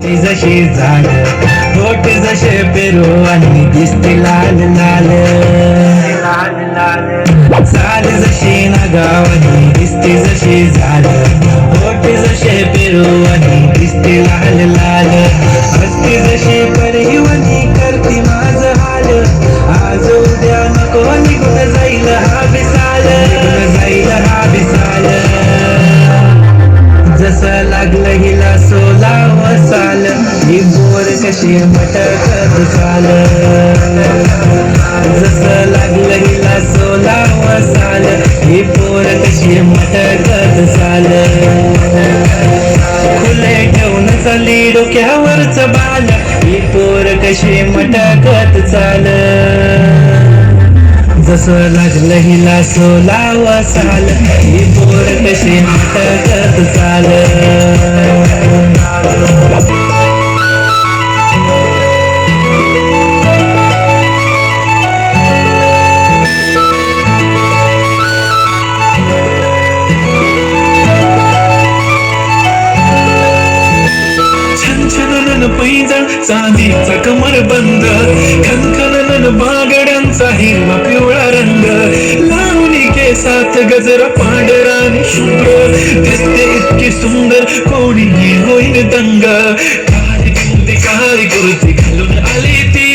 जशी झाड होठ जसे पेरू आणि दिसते लाल लाल लाल लाल चाल जशी नागावानी दिसते जशी झाड होठ जसे पेरू आणि दिसते लाल लाल हसते जशी परिवनी करते माझ हाल आज उद्या नको निघून जाईल हा विसाल जाईल हा विसाल जसं लागलं हिला सोला वसाल ही बोर कशी मटकत चाल जसं लागलं हिला सोला वसाल ही बोर कशी मटकत चाल खुले ठेवून चाली डोक्यावरच बाल ही बोर कशी मटकत चाल जसं लागलं हिला सोला वसाल ही बोर कशी मटकत चाल छनछनन पैंजण चांदीचा कमर बंद खनखनन बागड्यांचा हिरवा पिवळा रंग लावणी केसात गजरा पांढरा आणि शुभ्र दिसते इतकी सुंदर कोणीही होईन दंग काळी कुर्ती घालून आली ती